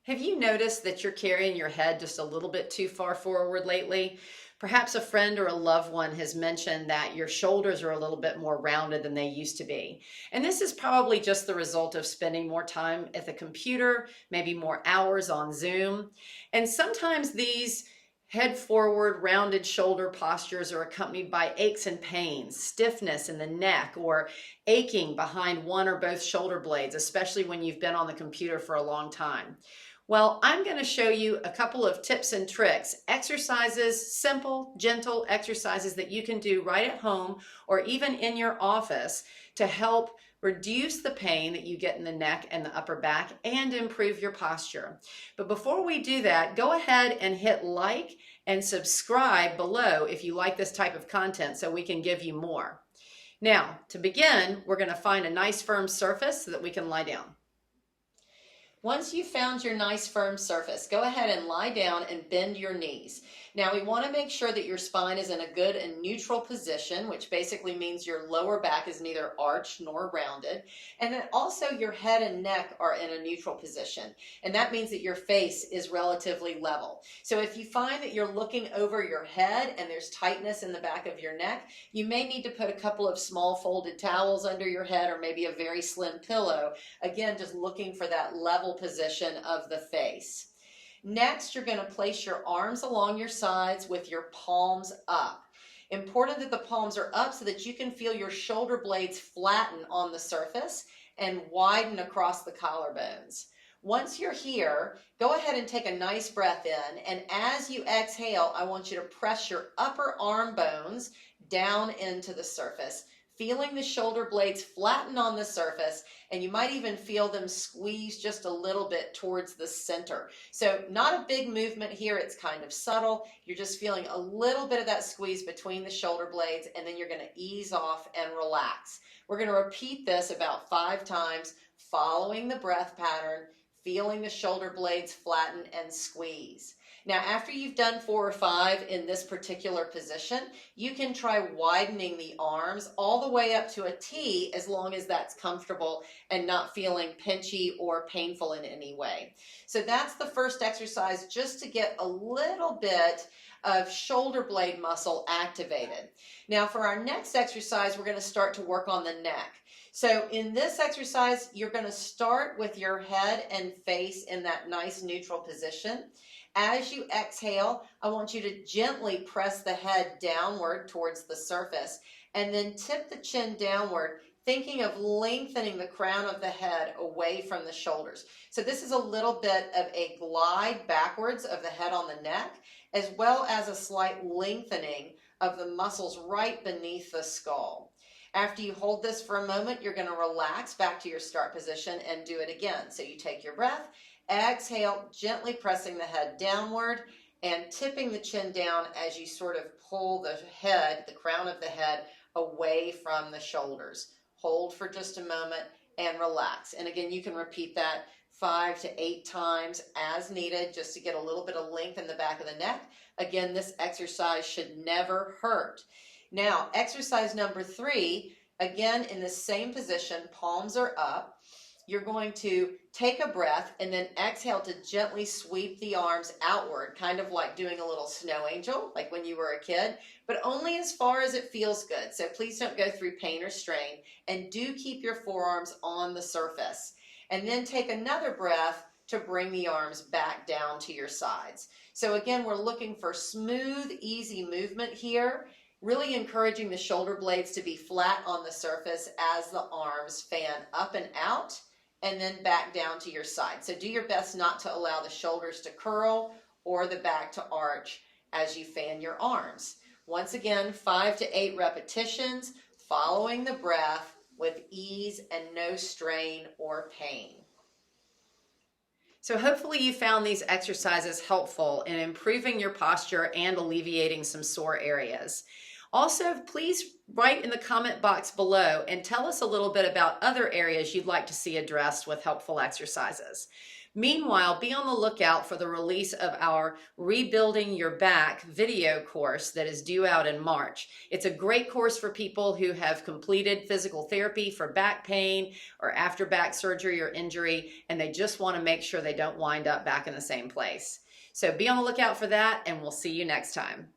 Have you noticed that you're carrying your head just a little bit too far forward lately? Perhaps a friend or a loved one has mentioned that your shoulders are a little bit more rounded than they used to be. And this is probably just the result of spending more time at the computer, maybe more hours on Zoom. And sometimes these head forward, rounded shoulder postures are accompanied by aches and pains, stiffness in the neck, or aching behind one or both shoulder blades, especially when you've been on the computer for a long time. Well, I'm going to show you a couple of tips and tricks, exercises, simple, gentle exercises that you can do right at home or even in your office to help reduce the pain that you get in the neck and the upper back and improve your posture. But before we do that, go ahead and hit like and subscribe below if you like this type of content so we can give you more. Now, to begin, we're going to find a nice firm surface so that we can lie down. Once you've found your nice firm surface, go ahead and lie down and bend your knees. Now we want to make sure that your spine is in a good and neutral position, which basically means your lower back is neither arched nor rounded, and then also your head and neck are in a neutral position. And that means that your face is relatively level. So if you find that you're looking over your head and there's tightness in the back of your neck, you may need to put a couple of small folded towels under your head or maybe a very slim pillow. Again, just looking for that level position of the face. Next, you're going to place your arms along your sides with your palms up. Important that the palms are up so that you can feel your shoulder blades flatten on the surface and widen across the collarbones. Once you're here, go ahead and take a nice breath in, and as you exhale, I want you to press your upper arm bones down into the surface, feeling the shoulder blades flatten on the surface, and you might even feel them squeeze just a little bit towards the center. So not a big movement here, it's kind of subtle. You're just feeling a little bit of that squeeze between the shoulder blades, and then you're going to ease off and relax. We're going to repeat this about 5 times, following the breath pattern, feeling the shoulder blades flatten and squeeze. Now, after you've done 4 or 5 in this particular position, you can try widening the arms all the way up to a T as long as that's comfortable and not feeling pinchy or painful in any way. So that's the first exercise, just to get a little bit of shoulder blade muscle activated. Now, for our next exercise, we're going to start to work on the neck. So in this exercise, you're going to start with your head and face in that nice neutral position. As you exhale, I want you to gently press the head downward towards the surface and then tip the chin downward, thinking of lengthening the crown of the head away from the shoulders. So this is a little bit of a glide backwards of the head on the neck, as well as a slight lengthening of the muscles right beneath the skull. After you hold this for a moment, you're going to relax back to your start position and do it again. So you take your breath, exhale, gently pressing the head downward and tipping the chin down as you sort of pull the head, the crown of the head, away from the shoulders. Hold for just a moment and relax. And again, you can repeat that 5 to 8 times as needed, just to get a little bit of length in the back of the neck. Again, this exercise should never hurt. Now, exercise number 3, again in the same position, palms are up. You're going to take a breath and then exhale to gently sweep the arms outward, kind of like doing a little snow angel, like when you were a kid, but only as far as it feels good. So please don't go through pain or strain, and do keep your forearms on the surface. And then take another breath to bring the arms back down to your sides. So again, we're looking for smooth, easy movement here, really encouraging the shoulder blades to be flat on the surface as the arms fan up and out and then back down to your side. So do your best not to allow the shoulders to curl or the back to arch as you fan your arms. Once again, 5 to 8 repetitions, following the breath with ease and no strain or pain. So hopefully you found these exercises helpful in improving your posture and alleviating some sore areas. Also, please write in the comment box below and tell us a little bit about other areas you'd like to see addressed with helpful exercises. Meanwhile, be on the lookout for the release of our Rebuilding Your Back video course that is due out in March. It's a great course for people who have completed physical therapy for back pain or after back surgery or injury, and they just want to make sure they don't wind up back in the same place. So be on the lookout for that, and we'll see you next time.